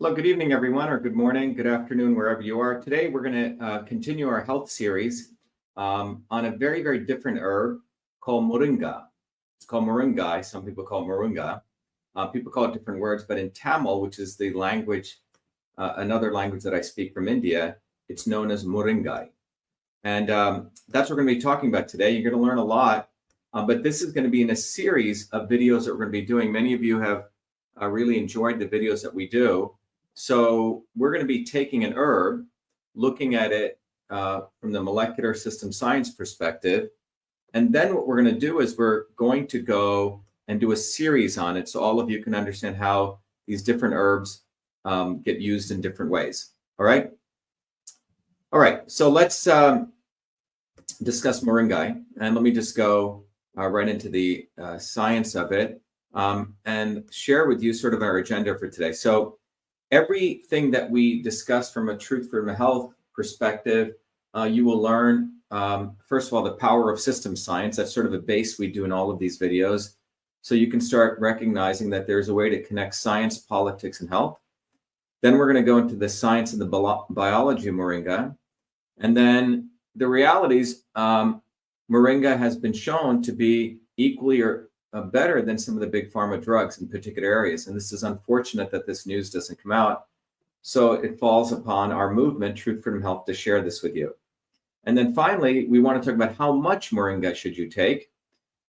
Hello, good evening, everyone, or good morning, good afternoon, wherever you are. Today, we're going to continue our health series on a very, very different herb called Moringa. It's called Moringa. Some people call it Moringa. People call it different words, but in Tamil, which is the language, another language that I speak from India, it's known as Moringa. And that's what we're going to be talking about today. You're going to learn a lot, but this is going to be in a series of videos that we're going to be doing. Many of you have really enjoyed the videos that we do. So we're going to be taking an herb, looking at it from the molecular system science perspective. And then what we're going to do is we're going to go and do a series on it so all of you can understand how these different herbs get used in different ways. All right. All right. So let's discuss Moringa. And let me just go right into the science of it and share with you sort of our agenda for today. So everything that we discuss from a truth from a health perspective, you will learn, first of all, the power of system science. That's sort of a base we do in all of these videos. So you can start recognizing that there's a way to connect science, politics, and health. Then we're going to go into the science and the biology of Moringa. And then the realities, Moringa has been shown to be equally or better than some of the big pharma drugs in particular areas. And this is unfortunate that this news doesn't come out. So it falls upon our movement, Truth, Freedom, Health, to share this with you. And then finally, we want to talk about how much Moringa should you take.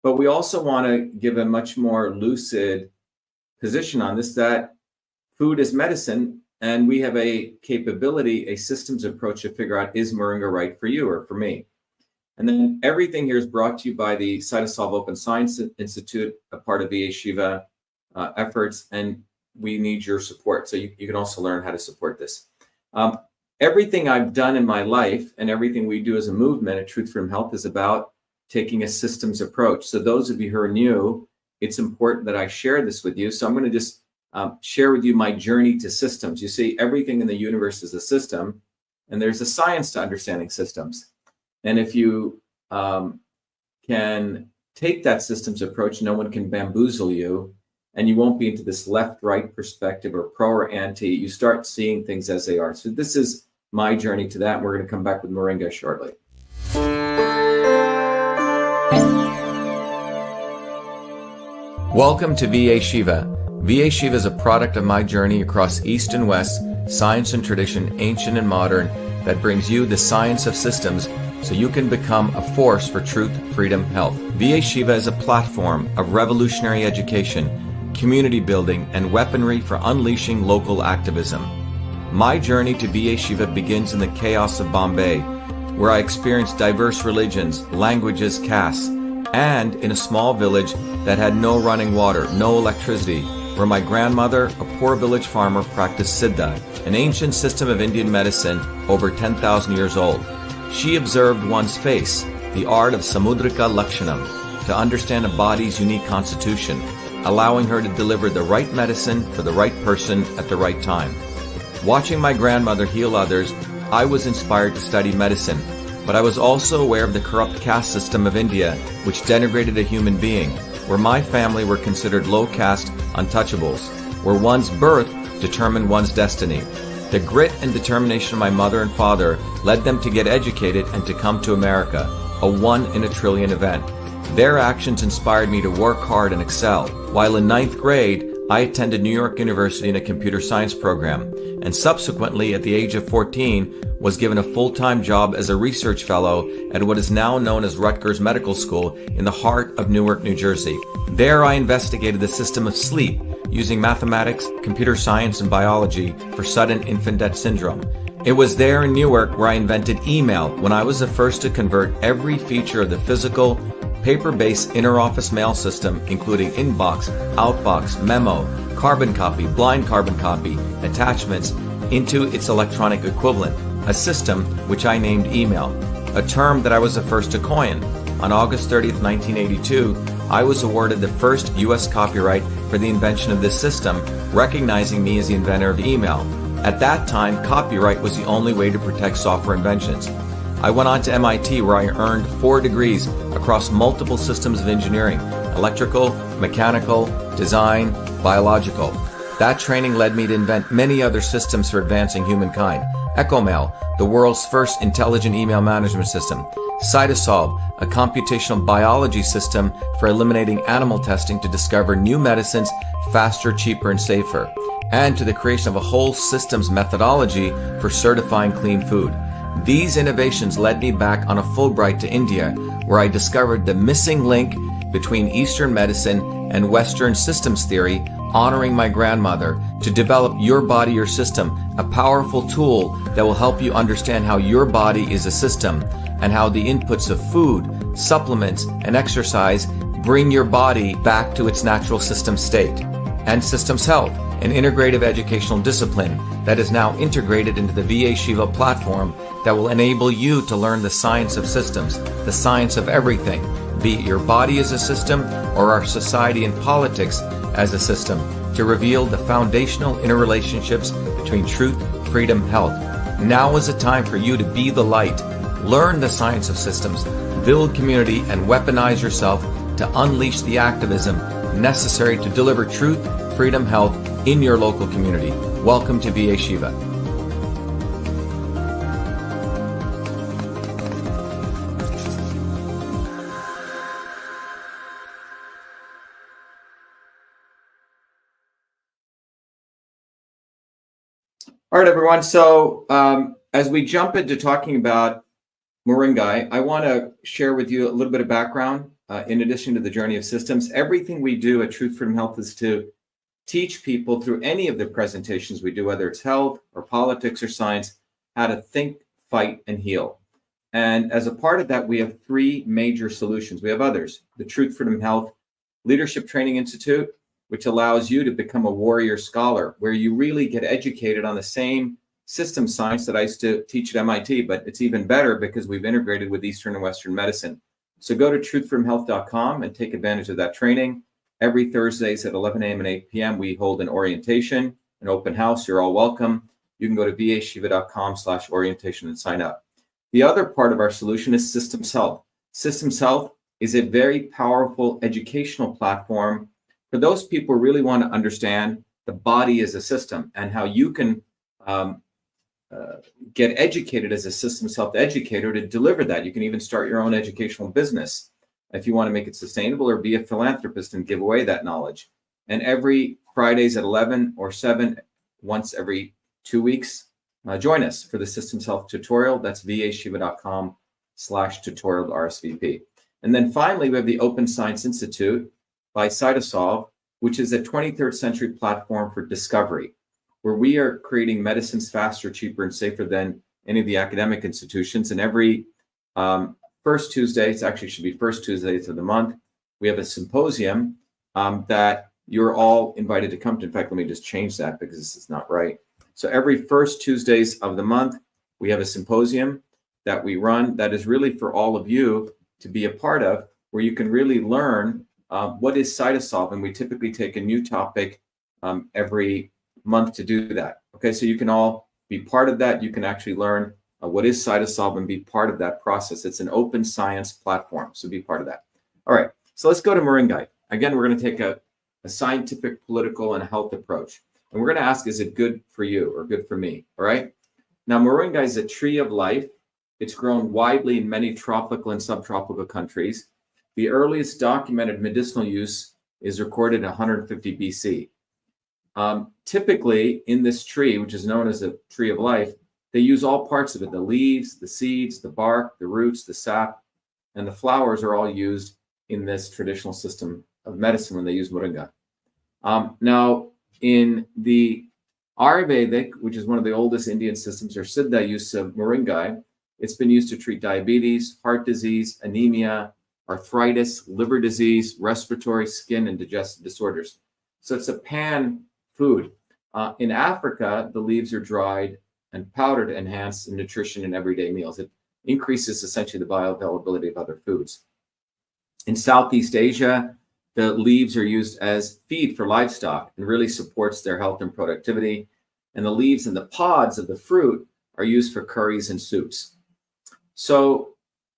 But we also want to give a much more lucid position on this, that food is medicine. And we have a capability, a systems approach to figure out, is Moringa right for you or for me? And then everything here is brought to you by the Cytosolve Open Science Institute, a part of Be Enslaved efforts, and we need your support. So you can also learn how to support this. Everything I've done in my life and everything we do as a movement at Truth from Health is about taking a systems approach. So those of you who are new, it's important that I share this with you. So I'm going to just share with you my journey to systems. You see, everything in the universe is a system, and there's a science to understanding systems. And if you can take that systems approach, no one can bamboozle you, and you won't be into this left-right perspective or pro or anti. You start seeing things as they are. So this is my journey to that. And we're going to come back with Moringa shortly. Welcome to VA Shiva. VA Shiva is a product of my journey across East and West, science and tradition, ancient and modern, that brings you the science of systems so you can become a force for truth, freedom, health. VA Shiva is a platform of revolutionary education, community building, and weaponry for unleashing local activism. My journey to VA Shiva begins in the chaos of Bombay, where I experienced diverse religions, languages, castes, and in a small village that had no running water, no electricity, where my grandmother, a poor village farmer, practiced Siddha, an ancient system of Indian medicine over 10,000 years old. She observed one's face, the art of Samudrika Lakshanam, to understand a body's unique constitution, allowing her to deliver the right medicine for the right person at the right time. Watching my grandmother heal others, I was inspired to study medicine, but I was also aware of the corrupt caste system of India, which denigrated a human being, where my family were considered low caste untouchables, where one's birth determined one's destiny. The grit and determination of my mother and father led them to get educated and to come to America, a 1 in a trillion event. Their actions inspired me to work hard and excel. While in 9th grade, I attended New York University in a computer science program, and subsequently at the age of 14 was given a full-time job as a research fellow at what is now known as Rutgers Medical School in the heart of Newark, New Jersey. There I investigated the system of sleep using mathematics, computer science, and biology for sudden infant death syndrome. It was there in Newark where I invented email, when I was the first to convert every feature of the physical, paper-based inter-office mail system, including inbox, outbox, memo, carbon copy, blind carbon copy, attachments, into its electronic equivalent, a system which I named email, a term that I was the first to coin. On August 30th, 1982, I was awarded the first U.S. copyright for the invention of this system, recognizing me as the inventor of email. At that time, copyright was the only way to protect software inventions. I went on to MIT, where I earned 4 degrees across multiple systems of engineering: electrical, mechanical, design, biological. That training led me to invent many other systems for advancing humankind. EchoMail, the world's first intelligent email management system. Cytosolve, a computational biology system for eliminating animal testing to discover new medicines faster, cheaper, and safer. And to the creation of a whole systems methodology for certifying clean food. These innovations led me back on a Fulbright to India, where I discovered the missing link between Eastern medicine and Western systems theory, honoring my grandmother, to develop Your Body, Your System, a powerful tool that will help you understand how your body is a system and how the inputs of food, supplements, and exercise bring your body back to its natural system state. And Systems Health, an integrative educational discipline that is now integrated into the Be Enslaved platform that will enable you to learn the science of systems, the science of everything, be it your body as a system or our society and politics as a system, to reveal the foundational interrelationships between truth, freedom, health. Now is the time for you to be the light, learn the science of systems, build community, and weaponize yourself to unleash the activism necessary to deliver truth, freedom, health in your local community. Welcome to Be Enslaved. All right, everyone. So as we jump into talking about Moringa, I want to share with you a little bit of background in addition to the journey of systems. Everything we do at Truth, Freedom, Health is to teach people through any of the presentations we do, whether it's health or politics or science, how to think, fight, and heal. And as a part of that, we have three major solutions. We have others: the Truth, Freedom, Health Leadership Training Institute, which allows you to become a warrior scholar, where you really get educated on the same system science that I used to teach at MIT, but it's even better because we've integrated with Eastern and Western medicine. So go to truthfromhealth.com and take advantage of that training. Every Thursdays at 11 a.m. and 8 p.m., we hold an orientation, an open house. You're all welcome. You can go to vashiva.com/orientation and sign up. The other part of our solution is Systems Health. Systems Health is a very powerful educational platform for those people who really want to understand the body as a system and how you can get educated as a systems health educator to deliver that. You can even start your own educational business if you want to make it sustainable, or be a philanthropist and give away that knowledge. And every Fridays at 11 or 7, once every 2 weeks, join us for the Systems Health tutorial. That's vashiva.com/tutorial RSVP. And then finally, we have the Open Science Institute by Cytosolve, which is a 23rd century platform for discovery, where we are creating medicines faster, cheaper, and safer than any of the academic institutions. And every first Tuesday, it actually should be first Tuesdays of the month, we have a symposium that you're all invited to come to. In fact, let me just change that because this is not right. So every first Tuesdays of the month, we have a symposium that we run that is really for all of you to be a part of, where you can really learn what is Cytosolve, and we typically take a new topic every month to do that. Okay, so you can all be part of that. You can actually learn what is Cytosolve and be part of that process. It's an open science platform, so be part of that. All right, so let's go to Moringa. Again, we're going to take a scientific, political, and health approach. And we're going to ask, is it good for you or good for me? All right. Now, Moringa is a tree of life. It's grown widely in many tropical and subtropical countries. The earliest documented medicinal use is recorded in 150 BC. Typically, in this tree, which is known as a tree of life, they use all parts of it: the leaves, the seeds, the bark, the roots, the sap, and the flowers are all used in this traditional system of medicine when they use Moringa. Now, in the Ayurvedic, which is one of the oldest Indian systems, or Siddha use of Moringa, it's been used to treat diabetes, heart disease, anemia, arthritis, liver disease, respiratory, skin, and digestive disorders. So it's a pan food. In Africa, the leaves are dried and powdered to enhance nutrition in everyday meals. It increases essentially the bioavailability of other foods. In Southeast Asia, the leaves are used as feed for livestock and really supports their health and productivity. And the leaves and the pods of the fruit are used for curries and soups. So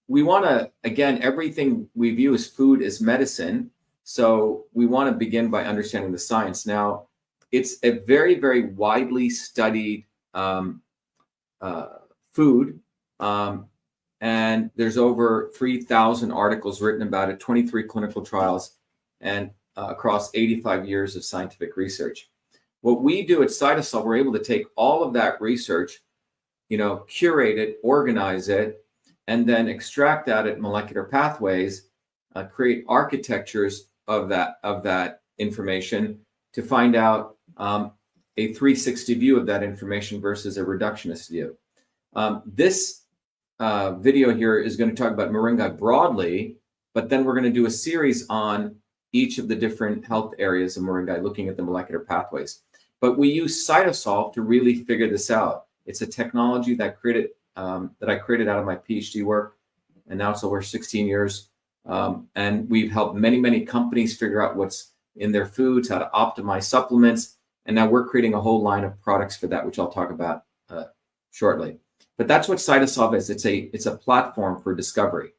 we want to, again, everything we view as food is medicine. So we want to begin by understanding the science. Now, it's a very, very widely studied food. And there's over 3,000 articles written about it, 23 clinical trials, and across 85 years of scientific research. What we do at Cytosolve, we're able to take all of that research, curate it, organize it, and then extract out at molecular pathways, create architectures of that information to find out a 360 view of that information versus a reductionist view. This video here is going to talk about Moringa broadly, but then we're going to do a series on each of the different health areas of Moringa, looking at the molecular pathways. But we use Cytosolve to really figure this out. It's a technology that I created out of my PhD work, and now it's over 16 years. And we've helped many, many companies figure out what's in their foods, how to optimize supplements, and now we're creating a whole line of products for that, which I'll talk about shortly. But that's what Cytosolve is. It's a platform for discovery.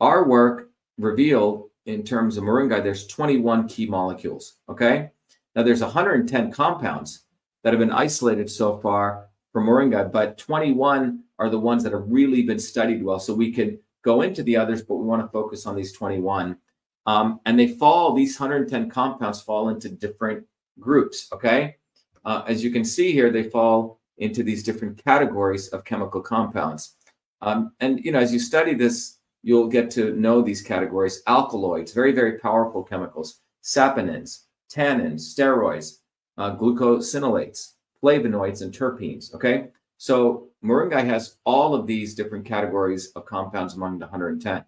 Our work revealed in terms of Moringa, there's 21 key molecules, okay? Now there's 110 compounds that have been isolated so far for Moringa, but 21 are the ones that have really been studied well. So we could go into the others, but we want to focus on these 21. And these 110 compounds fall into different groups, okay? As you can see here, they fall into these different categories of chemical compounds. And, as you study this, you'll get to know these categories. Alkaloids, very, very powerful chemicals. Saponins, tannins, steroids, glucosinolates, flavonoids, and terpenes, okay? So Moringa has all of these different categories of compounds among the 110.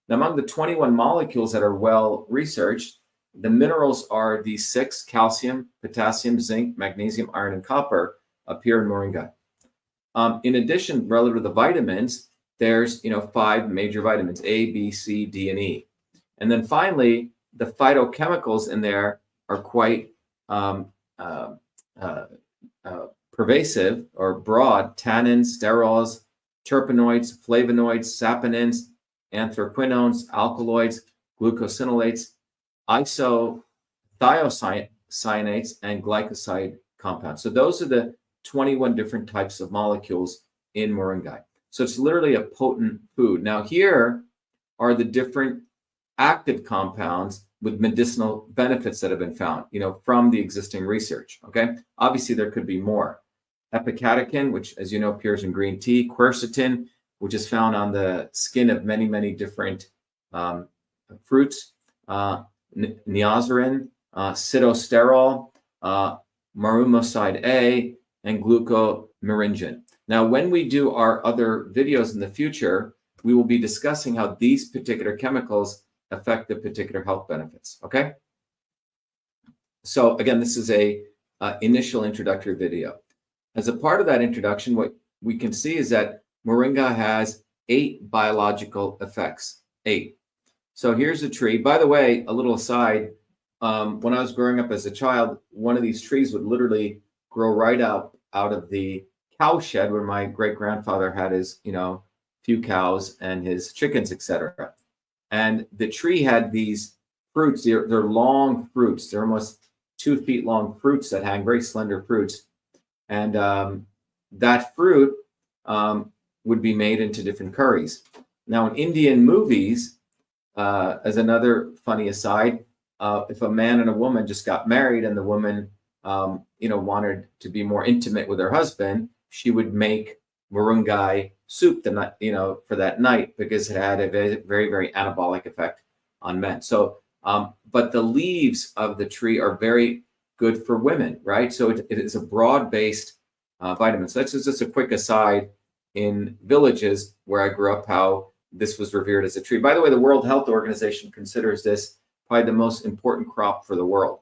Now, among the 21 molecules that are well researched, the minerals are these 6: calcium, potassium, zinc, magnesium, iron, and copper appear in Moringa. In addition, relative to the vitamins, there's 5 major vitamins: A, B, C, D, and E. And then finally, the phytochemicals in there are quite pervasive or broad: tannins, sterols, terpenoids, flavonoids, saponins, anthraquinones, alkaloids, glucosinolates, isothiocyanates, and glycoside compounds. So those are the 21 different types of molecules in Moringa. So it's literally a potent food. Now here are the different active compounds with medicinal benefits that have been found, from the existing research, okay? Obviously there could be more. Epicatechin, which as you know appears in green tea; quercetin, which is found on the skin of many, many different fruits; niazarin, sitosterol, marumoside A, and glucomiringin. Now, when we do our other videos in the future, we will be discussing how these particular chemicals affect the particular health benefits, okay? So again, this is a initial introductory video. As a part of that introduction, what we can see is that Moringa has 8 biological effects, 8. So here's a tree. By the way, a little aside, when I was growing up as a child, one of these trees would literally grow right out of the cow shed where my great-grandfather had his, few cows and his chickens, etc. And the tree had these fruits. They're long fruits. They're almost 2 feet long fruits that hang, very slender fruits. And that fruit would be made into different curries. Now, in Indian movies, as another funny aside, if a man and a woman just got married and the woman, wanted to be more intimate with her husband, she would make moringa soup the night, for that night, because it had a very, very, very anabolic effect on men. So, but the leaves of the tree are very good for women, right? So it is a broad-based vitamin. So that's just a quick aside in villages where I grew up, how this was revered as a tree. By the way, the World Health Organization considers this probably the most important crop for the world.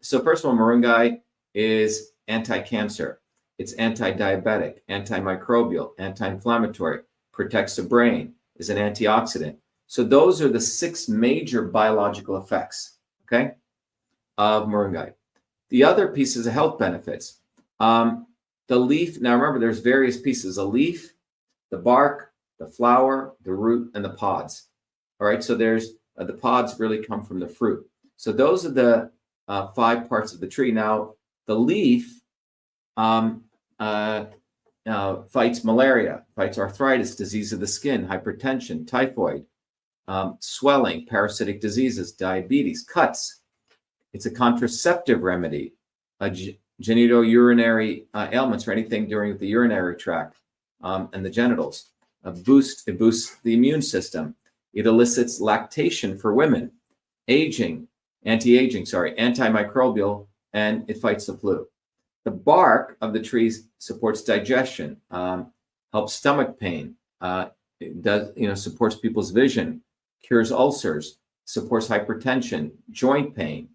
So first of all, moringa is anti-cancer. It's anti-diabetic, antimicrobial, anti-inflammatory, protects the brain, is an antioxidant. So those are the 6 major biological effects, okay, of moringa. The other piece is the health benefits. The leaf, now remember, there's various pieces: a leaf, the bark, the flower, the root, and the pods. All right, so there's the pods really come from the fruit. So those are the 5 parts of the tree. Now, The leaf fights malaria, fights arthritis, disease of the skin, hypertension, typhoid, swelling, parasitic diseases, diabetes, cuts. It's a contraceptive remedy, genitourinary ailments or anything during the urinary tract and the genitals. It boosts the immune system. It elicits lactation for women, antimicrobial, and it fights the flu. The bark of the trees supports digestion, helps stomach pain. It does, supports people's vision, cures ulcers, supports hypertension, joint pain,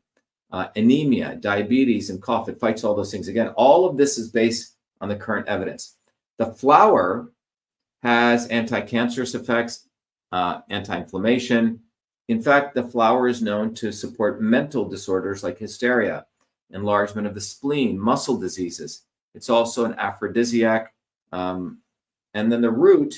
anemia, diabetes, and cough. It fights all those things. Again, all of this is based on the current evidence. The flower has anti-cancerous effects, anti-inflammation. In fact, the flower is known to support mental disorders like hysteria, enlargement of the spleen, muscle diseases. It's also an aphrodisiac. And then the root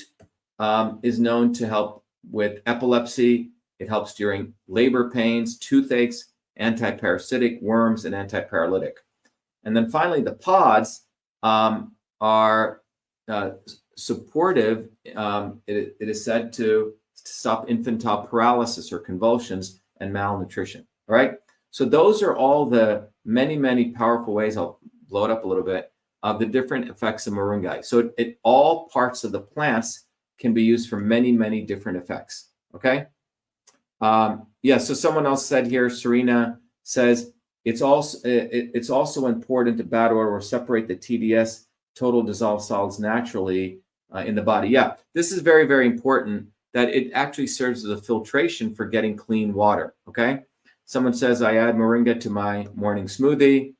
is known to help with epilepsy. It helps during labor pains, toothaches, anti-parasitic, worms, and anti-paralytic. And then finally, the pods are supportive. It is said to stop infantile paralysis or convulsions and malnutrition. All right. So those are all the many, many powerful ways. I'll blow it up a little bit of the different effects of moringa. So all parts of the plants can be used for many, many different effects. Okay. Yeah. So someone else said here, Serena says it's also important to bad odor or separate the TDS, total dissolved solids, naturally in the body. Yeah. This is very, very important that it actually serves as a filtration for getting clean water. Okay. Someone says, I add moringa to my morning smoothie.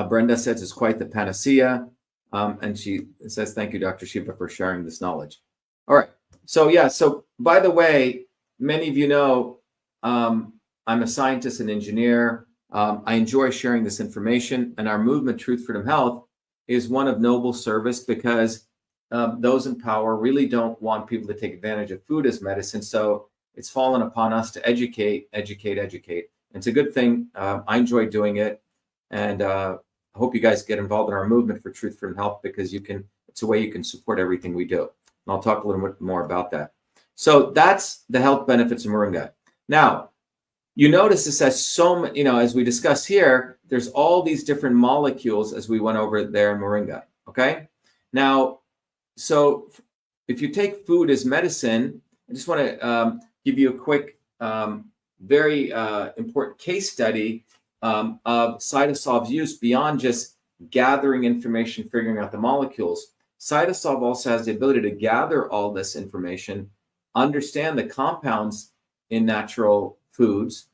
Brenda says it's quite the panacea. And she says, thank you, Dr. Shiva, for sharing this knowledge. All right. So, yeah. So, by the way, many of you know I'm a scientist and engineer. I enjoy sharing this information. And our movement, Truth, Freedom, Health, is one of noble service because those in power really don't want people to take advantage of food as medicine. So it's fallen upon us to educate. It's a good thing. I enjoy doing it. And I hope you guys get involved in our movement for Truth, Freedom, Health, because it's a way you can support everything we do. And I'll talk a little bit more about that. So that's the health benefits of moringa. Now, you notice this has so many, as we discussed here, there's all these different molecules as we went over there in moringa. Okay. Now, so if you take food as medicine, I just want to give you a quick, very important case study of cytosolve's use beyond just gathering information, figuring out the molecules. Cytosolve also has the ability to gather all this information, understand the compounds in natural foods,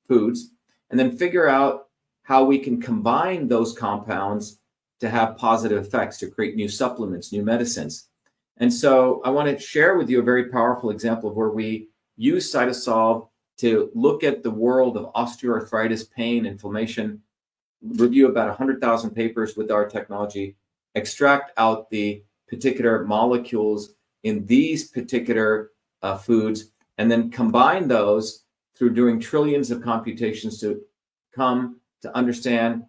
and then figure out how we can combine those compounds to have positive effects, to create new supplements, new medicines. And so I want to share with you a very powerful example of where we use cytosolve to look at the world of osteoarthritis, pain, inflammation, review about 100,000 papers with our technology, extract out the particular molecules in these particular foods, and then combine those through doing trillions of computations to come to understand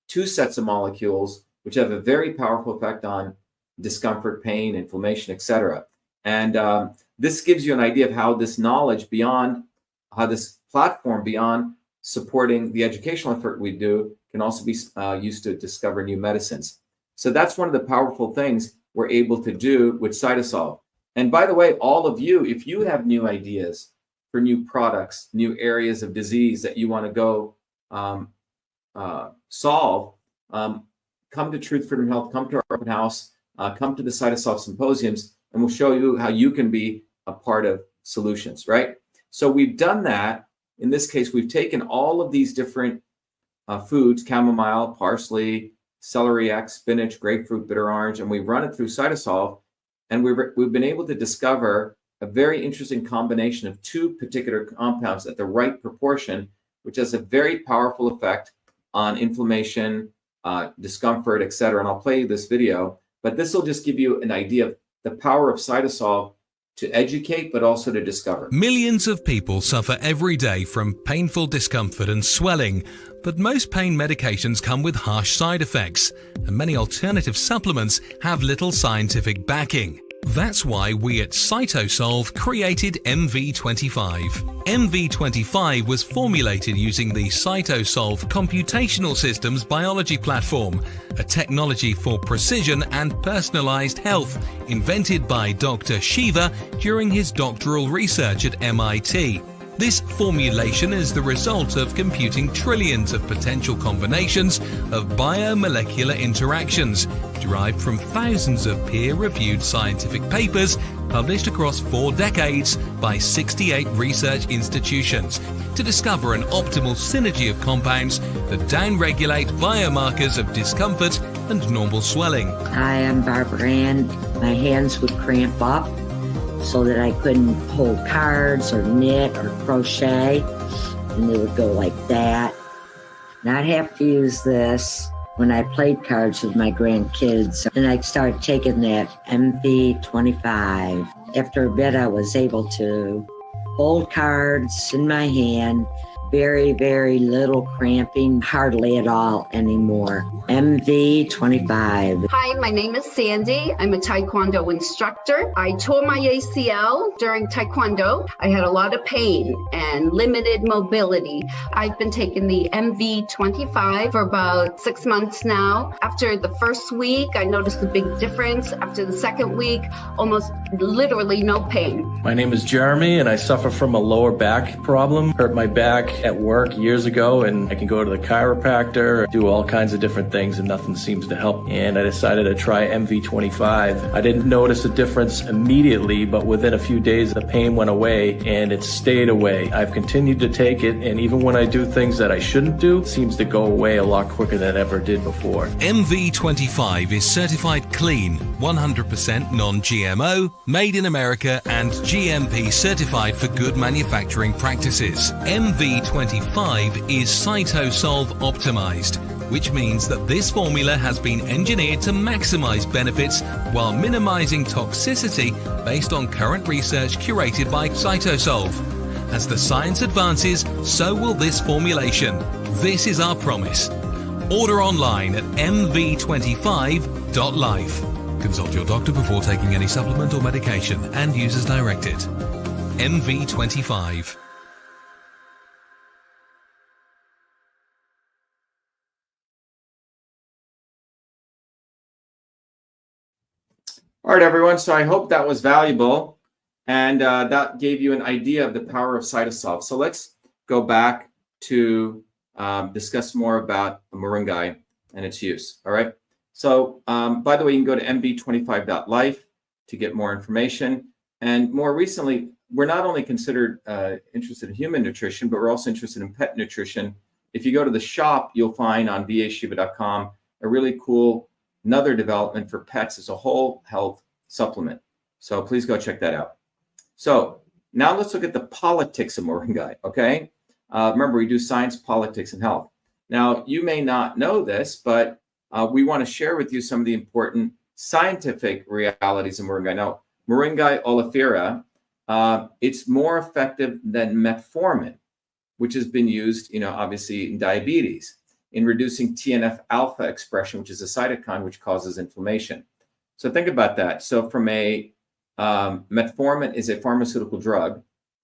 two sets of molecules which have a very powerful effect on discomfort, pain, inflammation, etc. And this gives you an idea of how this knowledge how this platform beyond supporting the educational effort we do can also be used to discover new medicines. So that's one of the powerful things we're able to do with cytosolve. And by the way, all of you, if you have new ideas for new products, new areas of disease that you want to go solve, come to Truth, Freedom, Health, come to our open house, come to the cytosolve symposiums, and we'll show you how you can be a part of solutions, right? So we've done that. In this case, we've taken all of these different foods, chamomile, parsley, celeriac, spinach, grapefruit, bitter orange, and we've run it through cytosolve. And we've been able to discover a very interesting combination of two particular compounds at the right proportion, which has a very powerful effect on inflammation, discomfort, etc. And I'll play you this video, but this will just give you an idea of the power of cytosolve to educate, but also to discover. Millions of people suffer every day from painful discomfort and swelling, But most pain medications come with harsh side effects, and many alternative supplements have little scientific backing. That's why we at CytoSolve created MV25. MV25 was formulated using the CytoSolve Computational Systems Biology Platform, a technology for precision and personalized health invented by Dr. Shiva during his doctoral research at MIT. This formulation is the result of computing trillions of potential combinations of biomolecular interactions derived from thousands of peer-reviewed scientific papers published across 4 decades by 68 research institutions to discover an optimal synergy of compounds that downregulate biomarkers of discomfort and normal swelling. Hi, I'm Barbara Ann. My hands would cramp up so that I couldn't hold cards or knit or crochet, and they would go like that. And I'd have to use this when I played cards with my grandkids. And I started taking that MV25. After a bit, I was able to hold cards in my hand, very, very little cramping, hardly at all anymore. MV25. Hi, my name is Sandy. I'm a Taekwondo instructor. I tore my ACL during Taekwondo. I had a lot of pain and limited mobility. I've been taking the MV25 for about 6 months now. After the first week, I noticed a big difference. After the second week, almost literally no pain. My name is Jeremy, and I suffer from a lower back problem. Hurt my back at work years ago, and I can go to the chiropractor, do all kinds of different things, and nothing seems to help. And I decided to try MV25. I didn't notice a difference immediately, but within a few days, the pain went away, and it stayed away. I've continued to take it, and even when I do things that I shouldn't do, it seems to go away a lot quicker than it ever did before. MV25 is certified clean, 100% non-GMO, made in America, and GMP certified for good manufacturing practices. MV25 is CytoSolve optimized, which means that this formula has been engineered to maximize benefits while minimizing toxicity based on current research curated by CytoSolve. As the science advances, so will this formulation. This is our promise. Order online at mv25.life. Consult your doctor before taking any supplement or medication and use as directed. MV25. All right, everyone. So I hope that was valuable, and that gave you an idea of the power of CytoSolve. So let's go back to discuss more about Moringa and its use. All right. So by the way, you can go to mv25.life to get more information. And more recently, we're not only considered interested in human nutrition, but we're also interested in pet nutrition. If you go to the shop, you'll find on vashiva.com a really cool another development for pets as a whole health supplement. So please go check that out. So now let's look at the politics of Moringa, okay? Remember, we do science, politics, and health. Now, you may not know this, but we want to share with you some of the important scientific realities of Moringa. Now, Moringa oleifera, it's more effective than metformin, which has been used, obviously in diabetes, in reducing TNF-alpha expression, which is a cytokine which causes inflammation. So think about that. So from metformin is a pharmaceutical drug.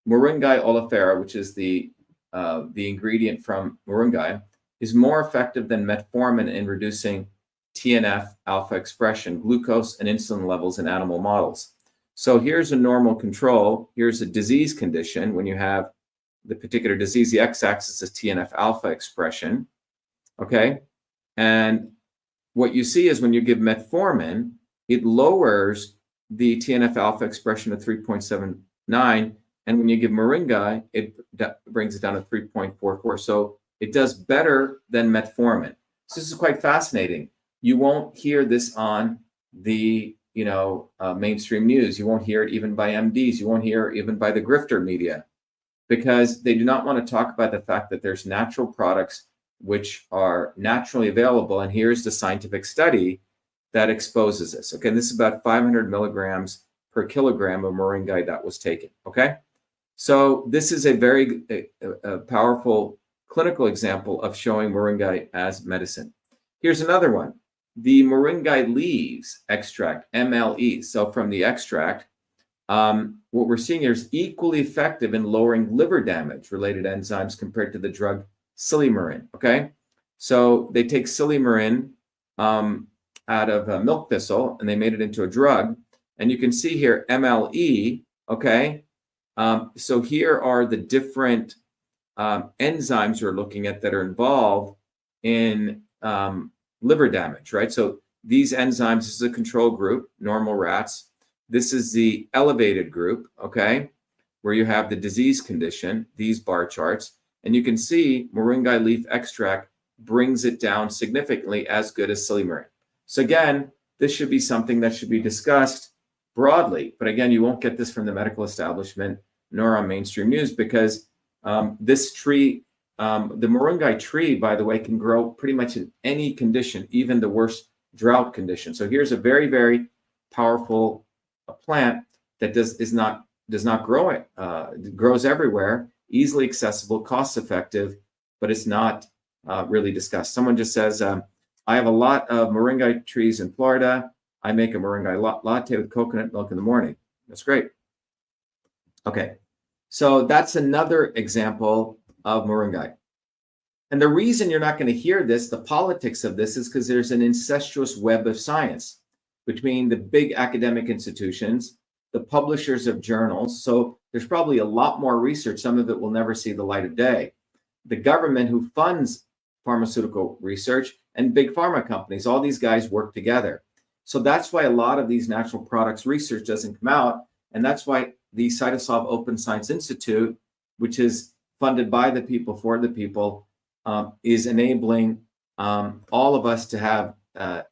Moringa oleifera, which is the ingredient from Moringa, is more effective than metformin in reducing TNF-alpha expression, glucose and insulin levels in animal models. So here's a normal control. Here's a disease condition. When you have the particular disease, the x-axis is TNF-alpha expression. Okay, and what you see is when you give metformin, it lowers the TNF-alpha expression to 3.79, and when you give Moringa, it brings it down to 3.44. So it does better than metformin. So this is quite fascinating. You won't hear this on the mainstream news. You won't hear it even by MDs. You won't hear it even by the grifter media, because they do not want to talk about the fact that there's natural products which are naturally available. And here's the scientific study that exposes this. Okay, this is about 500 milligrams per kilogram of Moringa that was taken. Okay, so this is a very powerful clinical example of showing Moringa as medicine. Here's another one. The Moringa leaves extract, MLE. So from the extract, what we're seeing here is equally effective in lowering liver damage related enzymes compared to the drug silymarin. Okay, so they take silymarin out of milk thistle and they made it into a drug, and you can see here MLE. Okay, so here are the different enzymes you're looking at that are involved in liver damage, right? So these enzymes, this is a control group, normal rats. This is the elevated group, okay, where you have the disease condition, these bar charts. And you can see Moringa leaf extract brings it down significantly, as good as silymarin. So again, this should be something that should be discussed broadly. But again, you won't get this from the medical establishment nor on mainstream news, because this tree, the Moringa tree, by the way, can grow pretty much in any condition, even the worst drought condition. So here's a very, very powerful plant that does not grow it. It grows everywhere, easily accessible, cost effective, but it's not really discussed. Someone just says, I have a lot of Moringa trees in Florida. I make a Moringa latte with coconut milk in the morning. That's great. Okay, so that's another example of Moringa. And the reason you're not going to hear this, the politics of this, is because there's an incestuous web of science between the big academic institutions, the publishers of journals. So there's probably a lot more research. Some of it will never see the light of day. The government who funds pharmaceutical research and big pharma companies, all these guys work together. So that's why a lot of these natural products research doesn't come out. And that's why the CytoSolve Open Science Institute, which is funded by the people for the people, is enabling all of us to have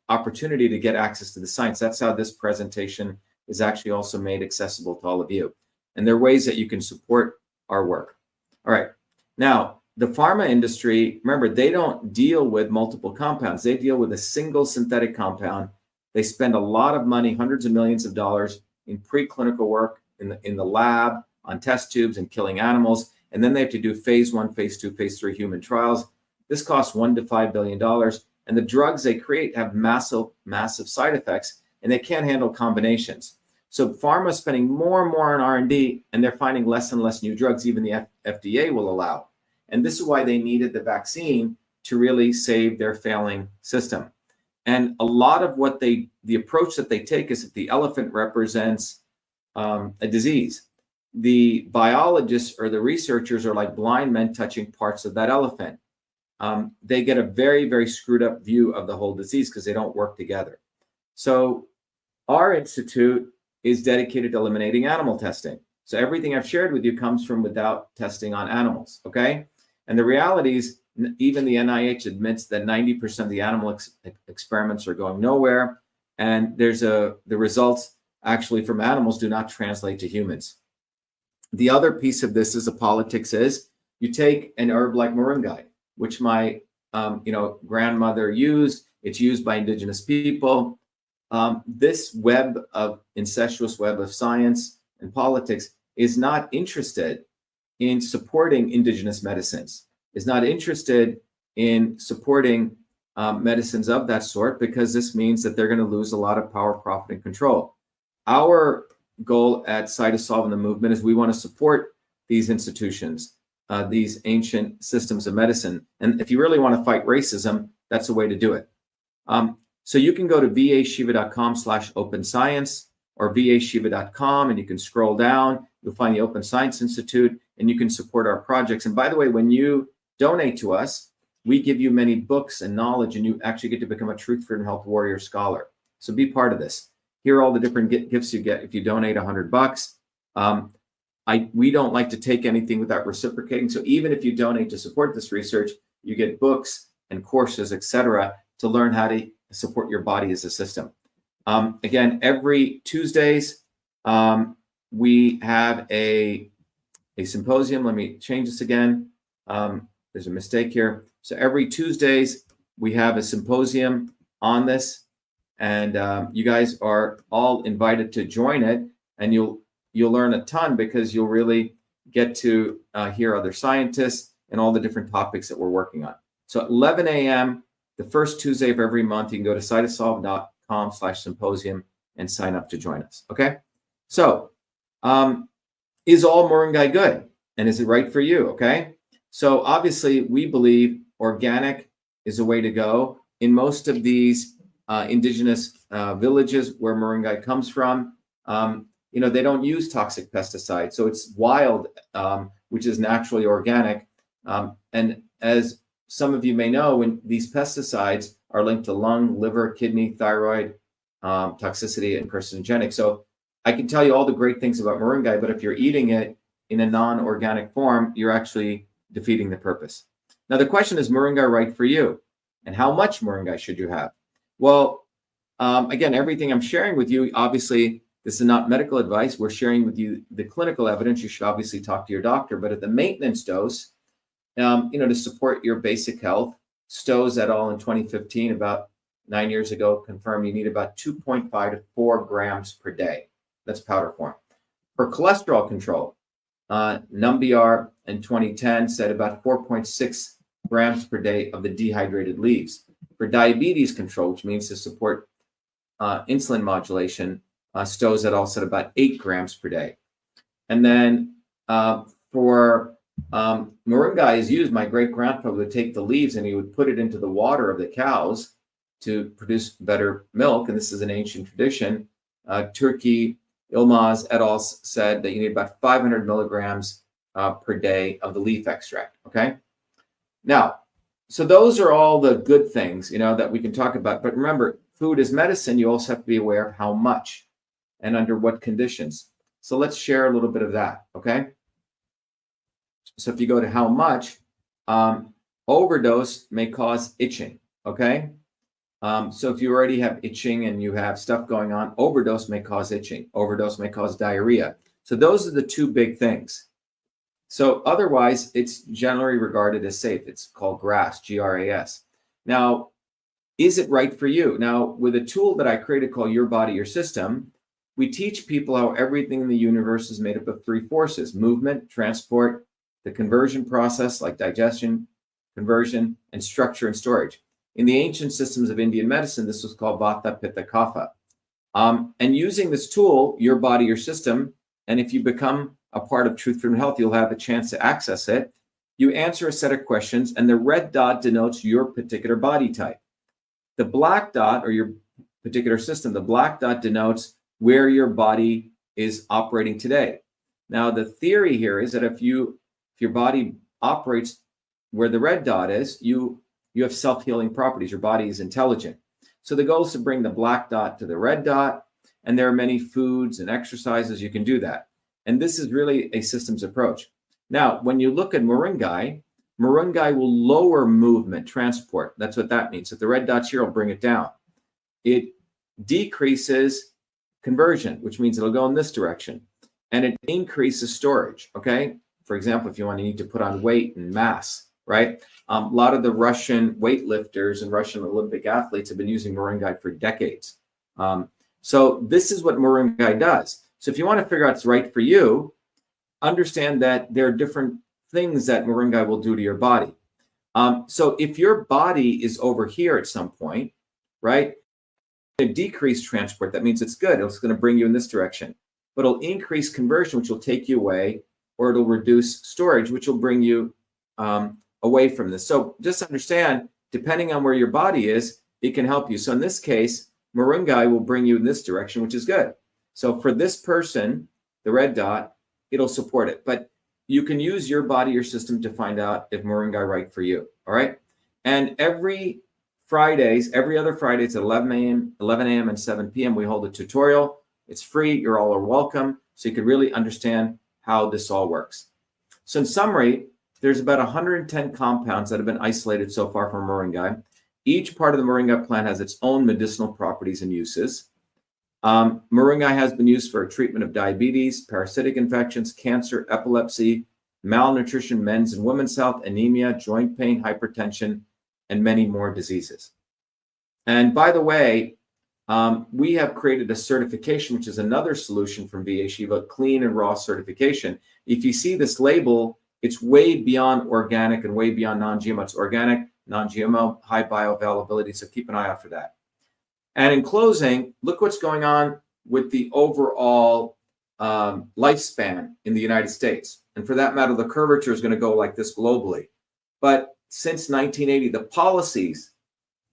opportunity to get access to the science. That's how this presentation is actually also made accessible to all of you. And there are ways that you can support our work. All right. Now, the pharma industry, remember, they don't deal with multiple compounds. They deal with a single synthetic compound. They spend a lot of money, hundreds of millions of dollars, in preclinical work in the lab, on test tubes and killing animals. And then they have to do phase 1, phase 2, phase 3 human trials. This costs $1 to $5 billion. And the drugs they create have massive side effects, and they can't handle combinations. So pharma is spending more and more on R&D, and they're finding less and less new drugs, even the FDA will allow. And this is why they needed the vaccine to really save their failing system. And a lot of what the approach that they take is, if the elephant represents a disease, the biologists or the researchers are like blind men touching parts of that elephant. They get a very, very screwed up view of the whole disease because they don't work together. So our institute is dedicated to eliminating animal testing. So everything I've shared with you comes from without testing on animals, okay? And the reality is, even the NIH admits that 90% of the animal experiments are going nowhere, and the results actually from animals do not translate to humans. The other piece of this is the politics is, you take an herb like Moringa, which my grandmother used. It's used by indigenous people. This incestuous web of science and politics is not interested in supporting indigenous medicines, is not interested in supporting medicines of that sort, because this means that they're going to lose a lot of power, profit, and control. Our goal at CytoSolve and the movement is we want to support these institutions, these ancient systems of medicine. And if you really want to fight racism, that's a way to do it. So you can go to vashiva.com/open science or vashiva.com, and you can scroll down. You'll find the Open Science Institute, and you can support our projects. And by the way, when you donate to us, we give you many books and knowledge, and you actually get to become a Truth, Freedom, Health Warrior Scholar. So be part of this. Here are all the different gifts you get if you donate $100. We don't like to take anything without reciprocating. So even if you donate to support this research, you get books and courses, etc., to learn how to support your body as a system. Again, every Tuesdays, we have a symposium. Let me change this again. There's a mistake here. So every Tuesdays, we have a symposium on this, and you guys are all invited to join it, and you'll learn a ton, because you'll really get to hear other scientists, and all the different topics that we're working on. So at 11 a.m., the first Tuesday of every month, you can go to cytosolve.com/symposium and sign up to join us. Okay. So is all Moringa good? And is it right for you? Okay. So obviously we believe organic is a way to go. In most of these indigenous villages where Moringa comes from, they don't use toxic pesticides. So it's wild, which is naturally organic. And as some of you may know, when these pesticides are linked to lung, liver, kidney, thyroid, toxicity, and carcinogenic. So I can tell you all the great things about Moringa, but if you're eating it in a non-organic form, you're actually defeating the purpose. Now, the question is Moringa right for you? And how much Moringa should you have? Well, again, everything I'm sharing with you, obviously, this is not medical advice. We're sharing with you the clinical evidence. You should obviously talk to your doctor, but at the maintenance dose, to support your basic health, Stowe's et al. In 2015, about 9 years ago, confirmed you need about 2.5 to 4 grams per day. That's powder form. For cholesterol control, Numbiar in 2010 said about 4.6 grams per day of the dehydrated leaves. For diabetes control, which means to support insulin modulation, Stowe's et al. Said about 8 grams per day. And then for Moringa is used, my great-grandfather would take the leaves and he would put it into the water of the cows to produce better milk. And this is an ancient tradition. Turkey, Ilmaz et al. Said that you need about 500 milligrams per day of the leaf extract. Okay. Now, so those are all the good things, that we can talk about. But remember, food is medicine. You also have to be aware of how much and under what conditions. So let's share a little bit of that. Okay. So if you go to how much, overdose may cause itching. Okay. So if you already have itching and you have stuff going on, overdose may cause itching. Overdose may cause diarrhea. So those are the two big things. So otherwise, it's generally regarded as safe. It's called GRAS, G-R-A-S. Now, is it right for you? Now, with a tool that I created called Your Body, Your System, we teach people how everything in the universe is made up of 3 forces: movement, transport, the conversion process like digestion, conversion, and structure and storage. In the ancient systems of Indian medicine, this was called Vata, Pitta, Kapha. And using this tool, Your Body, Your System, and if you become a part of Truth, Freedom, Health, you'll have a chance to access it. You answer a set of questions, and the red dot denotes your particular body type. The black dot, or your particular system, the black dot denotes where your body is operating today. Now, the theory here is that if your body operates where the red dot is, you have self-healing properties. Your body is intelligent. So the goal is to bring the black dot to the red dot, and there are many foods and exercises you can do that. And this is really a systems approach. Now, when you look at Moringa will lower movement, transport. That's what that means. So the red dots here will bring it down. It decreases conversion, which means it'll go in this direction. And it increases storage, okay? For example, if you need to put on weight and mass, right? A lot of the Russian weightlifters and Russian Olympic athletes have been using Moringa for decades. So this is what Moringa does. So if you want to figure out what's right for you, understand that there are different things that Moringa will do to your body. So if your body is over here at some point, right, a decreased transport, that means it's good. It's going to bring you in this direction. But it'll increase conversion, which will take you away, or it'll reduce storage, which will bring you away from this. So just understand, depending on where your body is, it can help you. So in this case, Moringa will bring you in this direction, which is good. So for this person, the red dot, it'll support it. But you can use Your Body, Your System to find out if Moringa right for you. All right. And every other Fridays at 11 a.m. and 7 p.m., we hold a tutorial. It's free. You all are welcome. So you can really understand how this all works. So in summary, there's about 110 compounds that have been isolated so far from Moringa. Each part of the Moringa plant has its own medicinal properties and uses. Moringa has been used for treatment of diabetes, parasitic infections, cancer, epilepsy, malnutrition, men's and women's health, anemia, joint pain, hypertension, and many more diseases. And by the way, we have created a certification, which is another solution from VA Shiva, clean and raw certification. If you see this label It's way beyond organic and way beyond non-GMO. It's organic, non-GMO, high bioavailability. So keep an eye out for that. And in closing, look what's going on with the overall lifespan in the United States. And for that matter, the curvature is going to go like this globally. But since 1980, the policies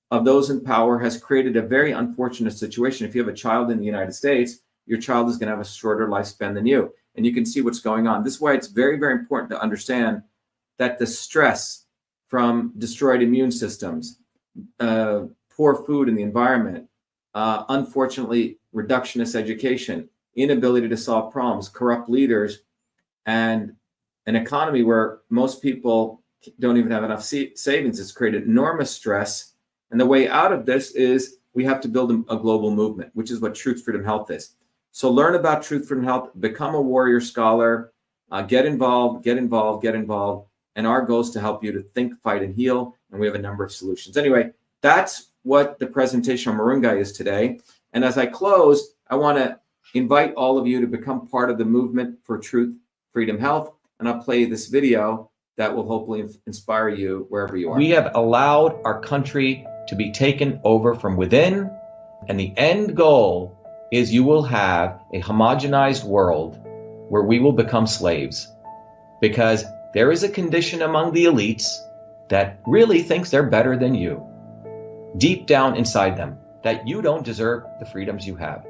of those in power has created a very unfortunate situation. If you have a child in the United States, your child is going to have a shorter lifespan than you. And you can see what's going on. This is why it's very, very important to understand that the stress from destroyed immune systems, poor food in the environment, unfortunately, reductionist education, inability to solve problems, corrupt leaders, and an economy where most people don't even have enough savings has created enormous stress. And the way out of this is we have to build a global movement, which is what Truth, Freedom, Health is. So learn about Truth, Freedom, Health, become a warrior scholar, get involved. And our goal is to help you to think, fight, and heal. And we have a number of solutions. Anyway, that's what the presentation on Moringa is today. And as I close, I want to invite all of you to become part of the movement for Truth, Freedom, Health. And I'll play this video that will hopefully inspire you wherever you are. We have allowed our country to be taken over from within, and the end goal is you will have a homogenized world where we will become slaves, because there is a condition among the elites that really thinks they're better than you, deep down inside them, that you don't deserve the freedoms you have.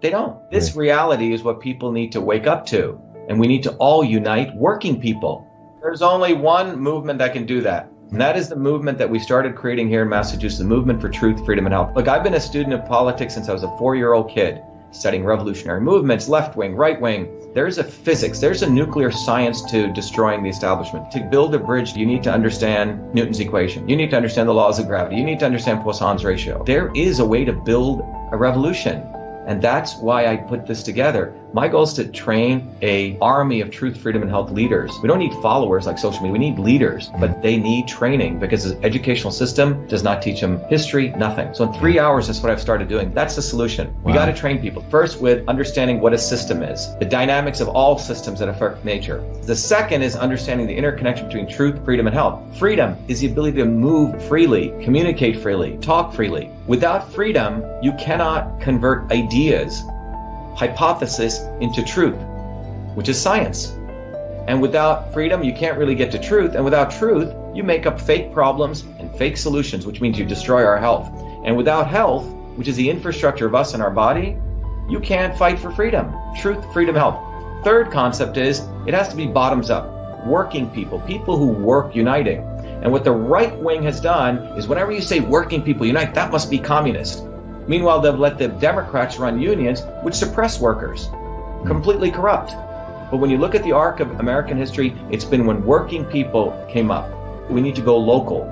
They don't. This reality is what people need to wake up to, and we need to all unite, working people. There's only one movement that can do that, and that is the movement that we started creating here in Massachusetts, the movement for Truth, Freedom, and Health. Look, I've been a student of politics since I was a 4-year-old kid, studying revolutionary movements, left wing, right wing. There's a physics, there's a nuclear science to destroying the establishment. To build a bridge, you need to understand Newton's equation. You need to understand the laws of gravity. You need to understand Poisson's ratio. There is a way to build a revolution. And that's why I put this together. My goal is to train an army of Truth, Freedom, and Health leaders. We don't need followers like social media. We need leaders, but they need training because the educational system does not teach them history, nothing. So in 3 hours, that's what I've started doing. That's the solution. We got to train people. First, with understanding what a system is, the dynamics of all systems that affect nature. The second is understanding the interconnection between truth, freedom, and health. Freedom is the ability to move freely, communicate freely, talk freely. Without freedom, you cannot convert ideas, hypothesis into truth, which is science. And without freedom, you can't really get to truth. And without truth, you make up fake problems and fake solutions, which means you destroy our health. And without health, which is the infrastructure of us and our body, you can't fight for freedom. Truth, freedom, health. Third concept is it has to be bottoms up. Working people, people who work uniting. And what the right wing has done is whenever you say working people unite, that must be communist. Meanwhile, they've let the Democrats run unions, which suppress workers, completely corrupt. But when you look at the arc of American history, it's been when working people came up. We need to go local.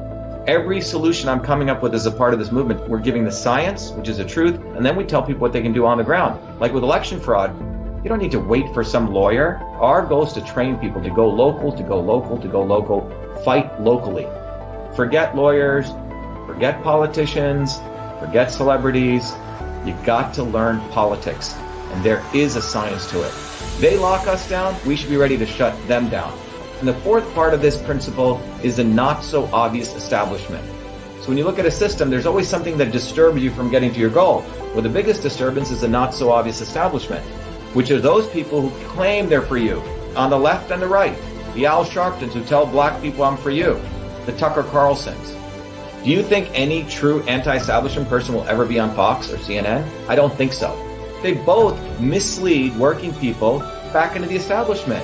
Every solution I'm coming up with as a part of this movement, we're giving the science, which is the truth, and then we tell people what they can do on the ground. Like with election fraud, you don't need to wait for some lawyer. Our goal is to train people to go local, to go local, to go local, fight locally. Forget lawyers, forget politicians, forget celebrities. You got to learn politics, and there is a science to it. They lock us down, we should be ready to shut them down. And the fourth part of this principle is the not so obvious establishment. So when you look at a system, there's always something that disturbs you from getting to your goal. Well, the biggest disturbance is the not so obvious establishment, which are those people who claim they're for you, on the left and the right. The Al Sharptons who tell black people I'm for you. The Tucker Carlsons. Do you think any true anti-establishment person will ever be on Fox or CNN? I don't think so. They both mislead working people back into the establishment.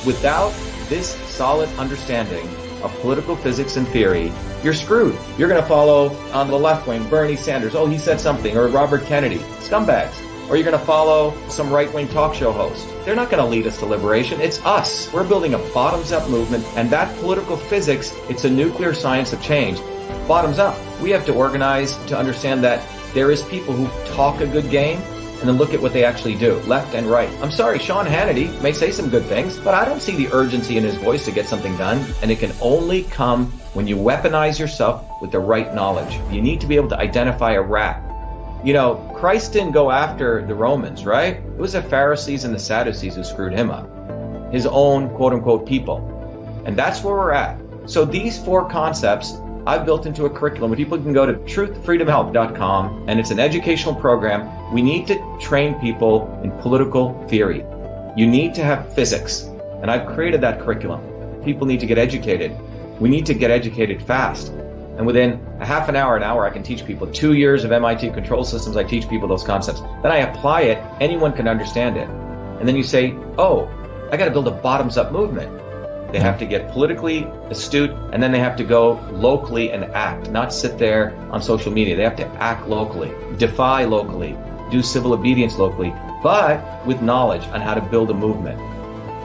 Without this solid understanding of political physics and theory, you're screwed. You're going to follow on the left wing Bernie Sanders. Oh, he said something. Or Robert Kennedy. Scumbags. Or you're going to follow some right-wing talk show host. They're not going to lead us to liberation. It's us. We're building a bottoms-up movement, and that political physics, it's a nuclear science of change. Bottoms up. We have to organize to understand that there is people who talk a good game and then look at what they actually do, left and right. I'm sorry, Sean Hannity may say some good things, but I don't see the urgency in his voice to get something done, and it can only come when you weaponize yourself with the right knowledge. You need to be able to identify a rat. You know, Christ didn't go after the Romans, right? It was the Pharisees and the Sadducees who screwed him up. His own quote-unquote people. And that's where we're at. So these 4 concepts I've built into a curriculum where people can go to truthfreedomhealth.com, and it's an educational program. We need to train people in political theory. You need to have physics, and I've created that curriculum. People need to get educated. We need to get educated fast. And within a half an hour, I can teach people. 2 years of MIT control systems, I teach people those concepts. Then I apply it, anyone can understand it. And then you say, oh, I got to build a bottoms-up movement. They have to get politically astute, and then they have to go locally and act, not sit there on social media. They have to act locally, defy locally, do civil obedience locally, but with knowledge on how to build a movement.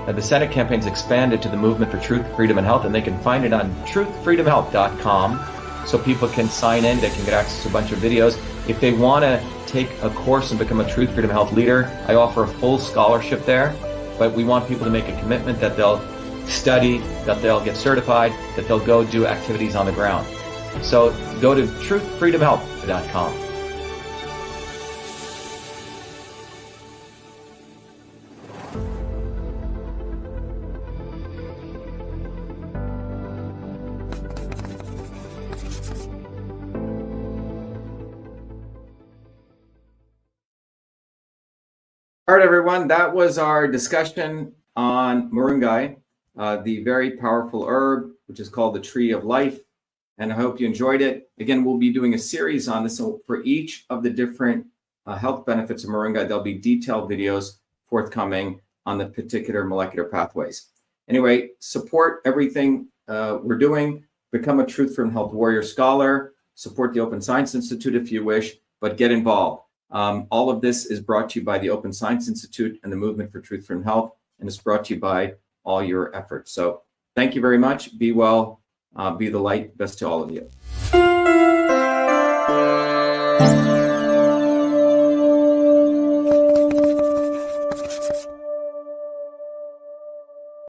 Now, the Senate campaign's expanded to the Movement for Truth, Freedom, and Health, and they can find it on truthfreedomhealth.com, so people can sign in, they can get access to a bunch of videos. If they want to take a course and become a Truth, Freedom, Health leader, I offer a full scholarship there, but we want people to make a commitment that they'll study, that they'll get certified, that they'll go do activities on the ground. So go to truthfreedomhealth.com. All right, everyone, that was our discussion on Moringa, the very powerful herb, which is called the Tree of Life. And I hope you enjoyed it. Again, we'll be doing a series on this. So for each of the different health benefits of Moringa, there'll be detailed videos forthcoming on the particular molecular pathways. Anyway, support everything we're doing. Become a Truth from Health Warrior Scholar. Support the Open Science Institute if you wish, but get involved. All of this is brought to you by the Open Science Institute and the Movement for Truth from Health, and it's brought to you by all your efforts. So thank you very much. Be well, be the light. Best to all of you.